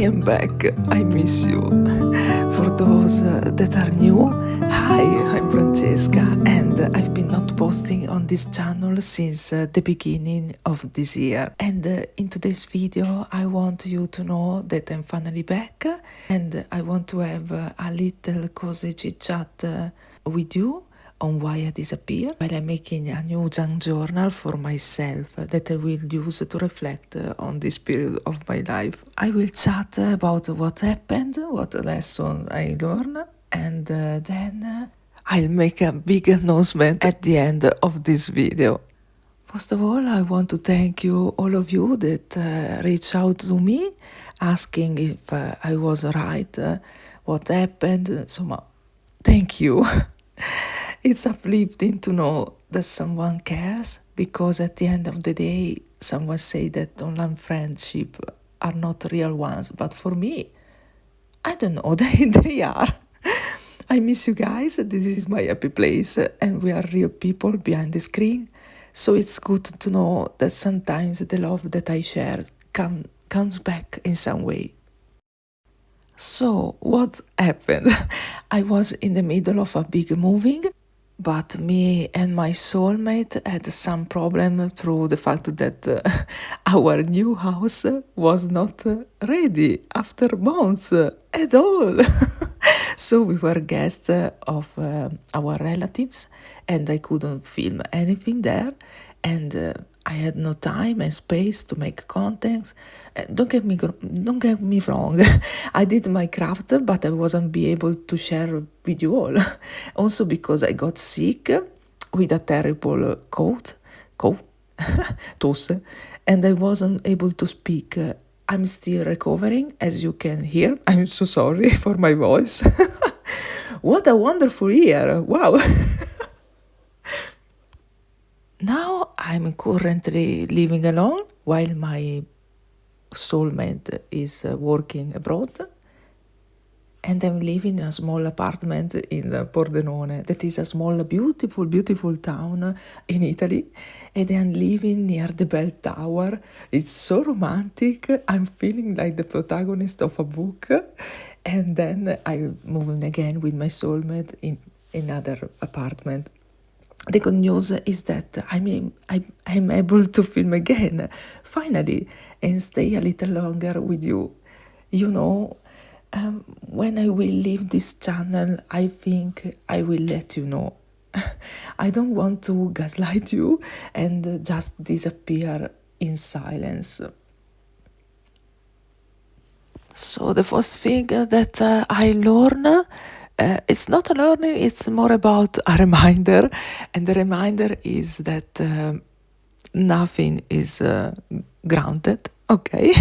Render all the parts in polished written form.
am back. I miss you. For those that are new, hi, I'm Francesca, and I've been not posting on this channel since the beginning of this year. And in today's video, I want you to know that I'm finally back, and I want to have a little cozy chit chat with you on why I disappeared, while I'm making a new junk journal for myself that I will use to reflect on this period of my life. I will chat about what happened, what lesson I learned, and then I'll make a big announcement at the end of this video. First of all, I want to thank you, all of you that reached out to me asking if I was right, what happened. So, thank you. It's uplifting to know that someone cares, because at the end of the day, someone say that online friendship are not real ones, but for me, I don't know, they are. I miss you guys. This is my happy place, and we are real people behind the screen. So it's good to know that sometimes the love that I share comes back in some way. So what happened? I was in the middle of a big moving, but me and my soulmate had some problem through the fact that our new house was not ready after months at all. So we were guests of our relatives, and I couldn't film anything there, and I had no time and space to make contents. Don't get me wrong. I did my craft, but I wasn't be able to share with you all. Also because I got sick with a terrible cold, tosse, and I wasn't able to speak. I'm still recovering, as you can hear. I'm so sorry for my voice. What a wonderful year! Wow. Now I'm currently living alone while my soulmate is working abroad, and I'm living in a small apartment in Pordenone. That is a small, beautiful town in Italy, and I'm living near the bell tower. It's so romantic. I'm feeling like the protagonist of a book, and then I'm moving again with my soulmate in another apartment. The good news is that I'm able to film again, finally, and stay a little longer with you. You know, when I will leave this channel, I think I will let you know. I don't want to gaslight you and just disappear in silence. So the first thing that I learned, it's not a learning, it's more about a reminder. And the reminder is that nothing is grounded, okay?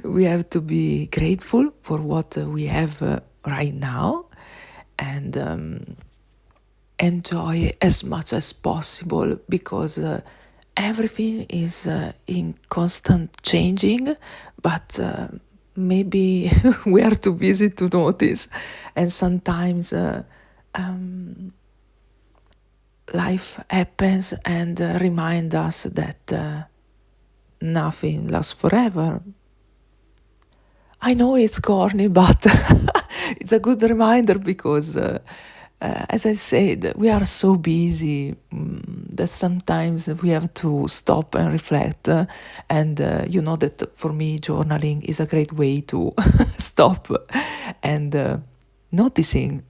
We have to be grateful for what we have right now, and enjoy as much as possible, because everything is in constant changing, but maybe we are too busy to notice, and sometimes life happens and remind us that nothing lasts forever. I know it's corny, but it's a good reminder, because as I said, we are so busy that sometimes we have to stop and reflect. And you know that for me, journaling is a great way to stop and noticing,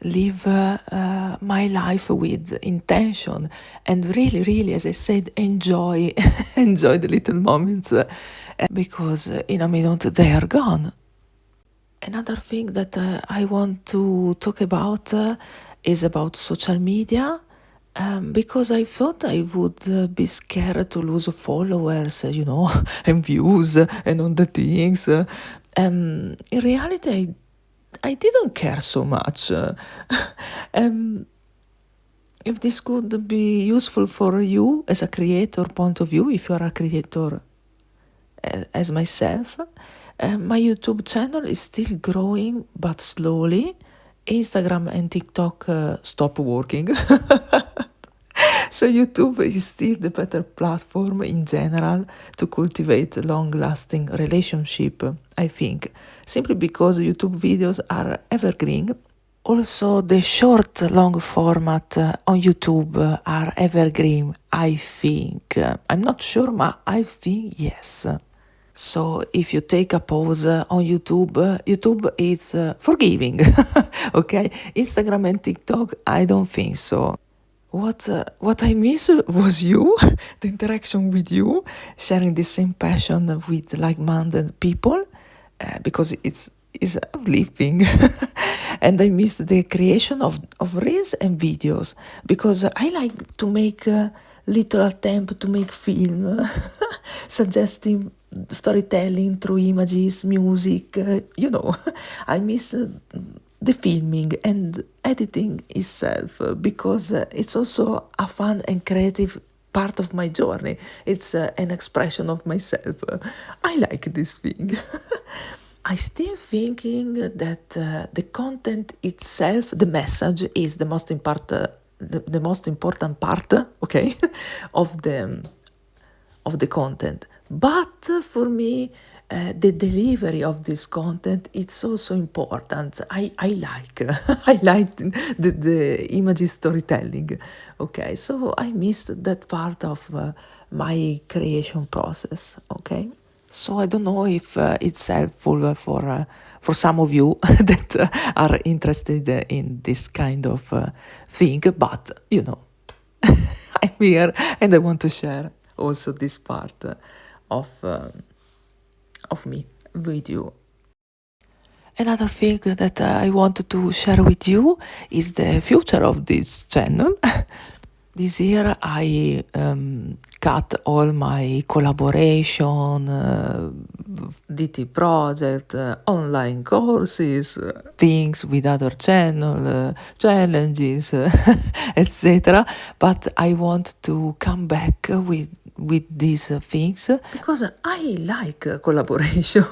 live my life with intention, and really, as I said, enjoy the little moments, because in a minute they are gone. Another thing that I want to talk about is about social media, because I thought I would be scared to lose followers, and views and all the things. In reality, I didn't care so much. If this could be useful for you as a creator point of view, if you are a creator as myself, my YouTube channel is still growing, but slowly. Instagram and TikTok stop working. So YouTube is still the better platform in general to cultivate long-lasting relationship, I think, simply because YouTube videos are evergreen. Also, the short, long format on YouTube are evergreen, I think. I'm not sure, but I think yes. So if you take a pause on YouTube, YouTube is forgiving. Okay, Instagram and TikTok, I don't think so. What I miss was you, the interaction with you, sharing the same passion with like-minded people, because it's uplifting. And I missed the creation of reels and videos because I like to make little attempt to make film, suggesting storytelling through images, music. I miss the filming and editing itself because it's also a fun and creative part of my journey. It's an expression of myself. I like this thing. I still thinking that the content itself, the message, is the most important part, okay, of the content. But for me, the delivery of this content it's also important. I like I like the image storytelling. Okay, so I missed that part of my creation process. Okay. So I don't know if it's helpful for some of you that are interested in this kind of thing, but I'm here and I want to share also this part of me with you. Another thing that I wanted to share with you is the future of this channel. This year I cut all my collaboration, DT project, online courses, things with other channel, challenges, etc. But I want to come back with these things because I like collaboration,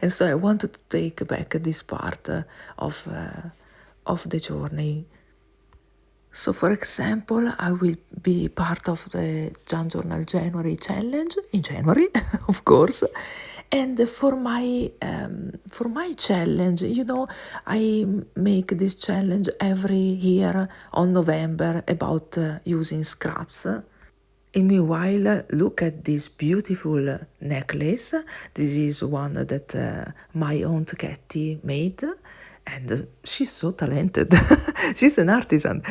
and so I wanted to take back this part of the journey. So, for example, I will be part of the Jan Journal January challenge in January, of course. And for my challenge, I make this challenge every year on November about using scraps. And meanwhile, look at this beautiful necklace. This is one that my aunt Katie made. And she's so talented. She's an artisan.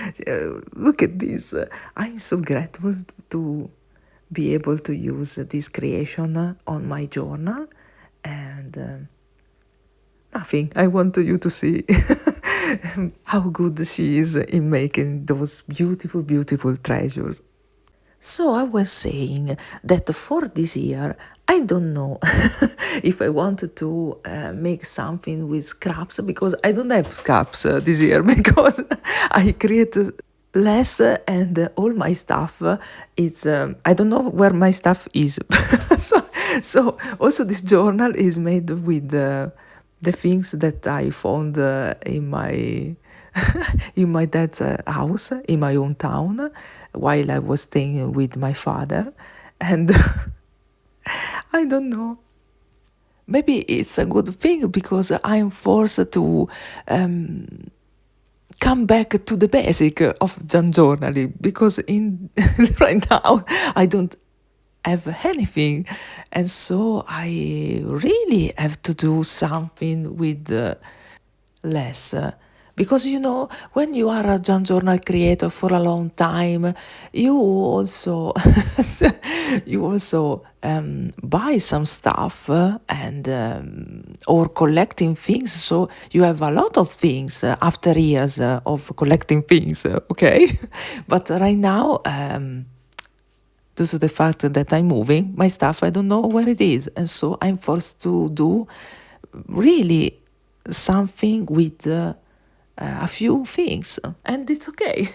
Look at this. I'm so grateful to be able to use this creation on my journal. And nothing. I want you to see how good she is in making those beautiful, beautiful treasures. So I was saying that for this year, I don't know if I wanted to make something with scraps because I don't have scraps this year because I created less and all my stuff it's I don't know where my stuff is. so also this journal is made with the things that I found in my in my dad's house in my hometown while I was staying with my father. And I don't know. Maybe it's a good thing because I'm forced to come back to the basic of Jan journaling because in right now I don't have anything, and so I really have to do something with less. Because when you are a Jan journal creator for a long time, you also buy some stuff and or collecting things. So you have a lot of things after years of collecting things. Okay, but right now. Due to the fact that I'm moving, my stuff, I don't know where it is. And so I'm forced to do really something with a few things. And it's okay.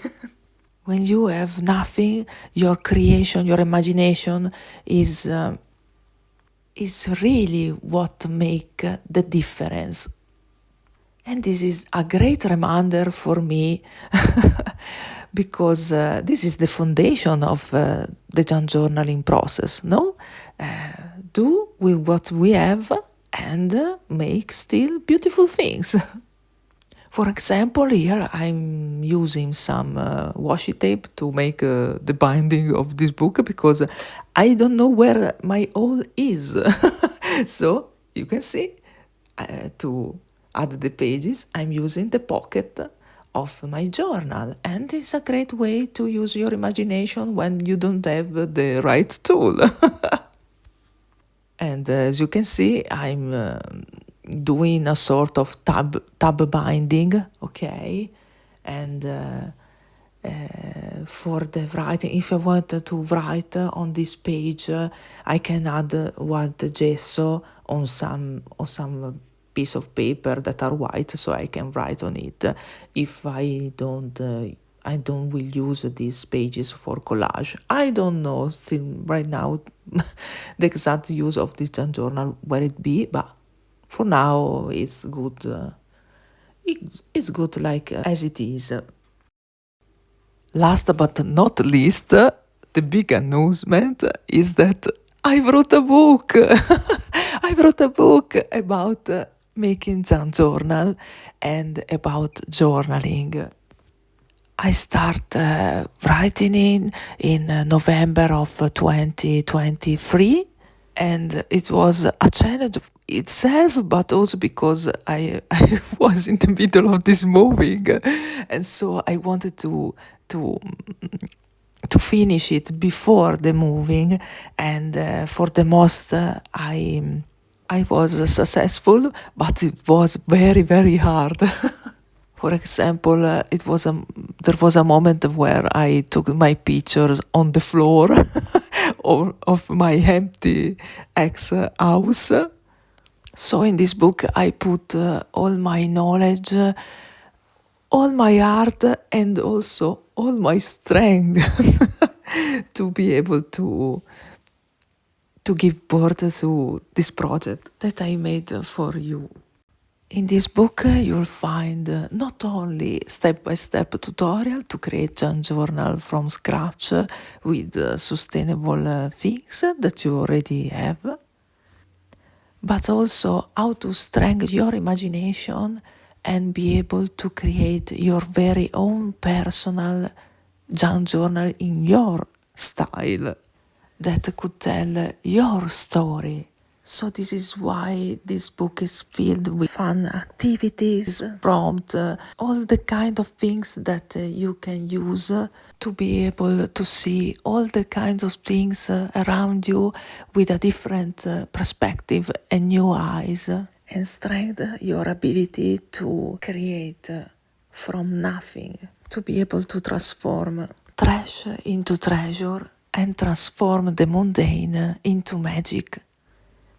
When you have nothing, your creation, your imagination is really what make the difference. And this is a great reminder for me because this is the foundation of the journaling process, no? Do with what we have and make still beautiful things. For example, here I'm using some washi tape to make the binding of this book because I don't know where my hole is. So you can see to add the pages, I'm using the pocket of my journal, and it's a great way to use your imagination when you don't have the right tool. And as you can see, I'm doing a sort of tab binding, okay? And for the writing, if I want to write on this page, I can add white gesso on some piece of paper that are white, so I can write on it. If I don't will use these pages for collage. I don't know still right now the exact use of this journal where it be, but for now it's good. It's good like as it is. Last but not least, the big announcement is that I wrote a book. I wrote a book about making journal and about journaling. I start writing in November of 2023, and it was a challenge itself, but also because I was in the middle of this moving, and so I wanted to finish it before the moving, and for the most I was successful, but it was very, very hard. For example, there was a moment where I took my pictures on the floor of my empty ex house. So in this book, I put all my knowledge, all my art, and also all my strength to be able to give birth to this project that I made for you. In this book, you'll find not only step-by-step tutorial to create a journal from scratch with sustainable things that you already have, but also how to strengthen your imagination and be able to create your very own personal journal in your style that could tell your story. So this is why this book is filled with fun activities, prompt, all the kind of things that you can use to be able to see all the kinds of things around you with a different perspective and new eyes, and strengthen your ability to create from nothing, to be able to transform trash into treasure and transform the mundane into magic.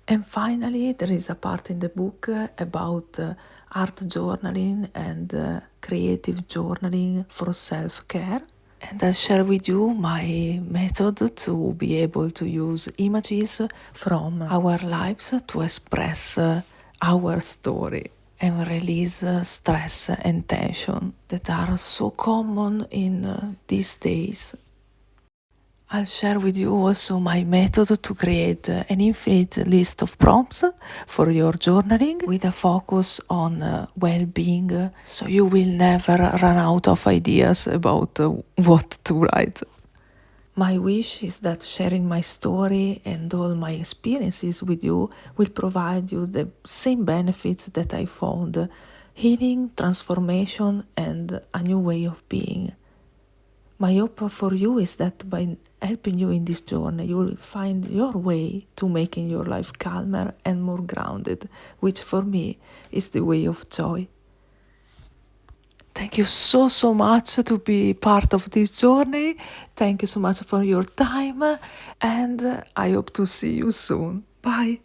And finally, there is a part in the book about art journaling and creative journaling for self-care. And I'll share with you my method to be able to use images from our lives to express our story and release stress and tension that are so common in these days. I'll share with you also my method to create an infinite list of prompts for your journaling with a focus on well-being, so you will never run out of ideas about what to write. My wish is that sharing my story and all my experiences with you will provide you the same benefits that I found: healing, transformation, and a new way of being. My hope for you is that by helping you in this journey, you will find your way to making your life calmer and more grounded, which for me is the way of joy. Thank you so much to be part of this journey. Thank you so much for your time, and I hope to see you soon. Bye.